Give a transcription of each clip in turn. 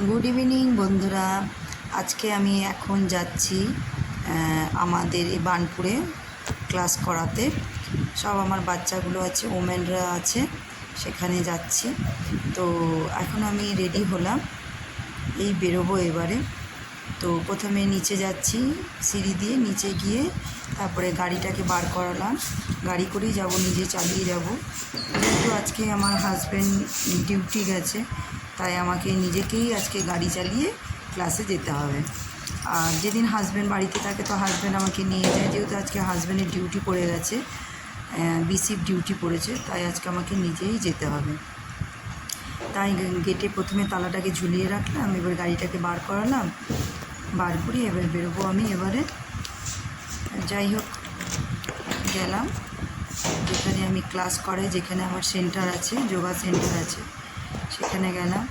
Good evening বন্ধুরা। আজকে আমি এখন যাচ্ছি আমাদের এই বার্নপুরে ক্লাস করাতে। সব আমার বাচ্চাগুলো আছে, ওমেনরা আছে, সেখানে যাচ্ছি। তো এখন আমি রেডি হলাম, এই বেরোবো এবারে। তো প্রথমে নিচে যাচ্ছি, সিঁড়ি দিয়ে নিচে গিয়ে তারপরে গাড়িটাকে বার করালাম। গাড়ি করেই যাব, নিজে চালিয়ে যাব। যেহেতু আজকে আমার হাজব্যান্ড ডিউটি গেছে, তাই আমাকে নিজেকেই আজকে গাড়ি চালিয়ে ক্লাসে যেতে হবে। আর যেদিন হাজব্যান্ড বাড়িতে থাকে তো হাজব্যান্ড আমাকে নিয়ে যায়। যেহেতু আজকে হাজব্যান্ডের ডিউটি পড়ে গেছে, বিসিপ ডিউটি পড়েছে, তাই আজকে আমাকে নিজেই যেতে হবে। তাই গেটে প্রথমে তালাটাকে ঝুলিয়ে রাখলাম, এবার গাড়িটাকে বার করালাম, বার করে এবার বেরোবো আমি এবারে। যাই হোক, গেলাম যেখানে আমি ক্লাস করাই, যেখানে আমার সেন্টার আছে, যোগা সেন্টার আছে, সেখানে গেলাম।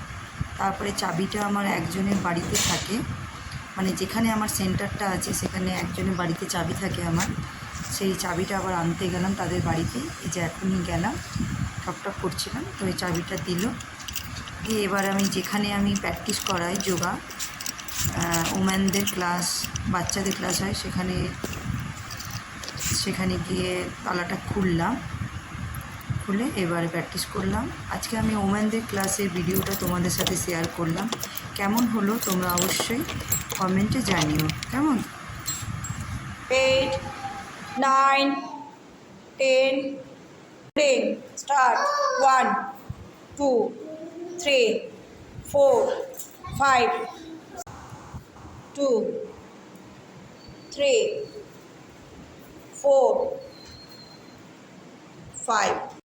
তারপরে চাবিটা আমার একজনের বাড়িতে থাকে, মানে যেখানে আমার সেন্টারটা আছে সেখানে একজনের বাড়িতে চাবি থাকে আমার। সেই চাবিটা আবার আনতে গেলাম তাদের বাড়িতে। এই যে এখনই গেলাম, ঠকঠক করছিলাম, তো এই চাবিটা দিল। গিয়ে এবার আমি যেখানে আমি প্র্যাকটিস করাই যোগা, ওম্যানদের ক্লাস, বাচ্চাদের ক্লাস হয়, সেখানে গিয়ে তালাটা খুললাম, খুলে এবারে প্র্যাকটিস করলাম। আজকে আমি ওম্যানদের ক্লাসের ভিডিওটা তোমাদের সাথে শেয়ার করলাম। কেমন হলো তোমরা অবশ্যই কমেন্টে জানিও। কেমন? 8, 9, 10, play, start, 1, 2, 3, 4, 5, 2, 3, 4, 5.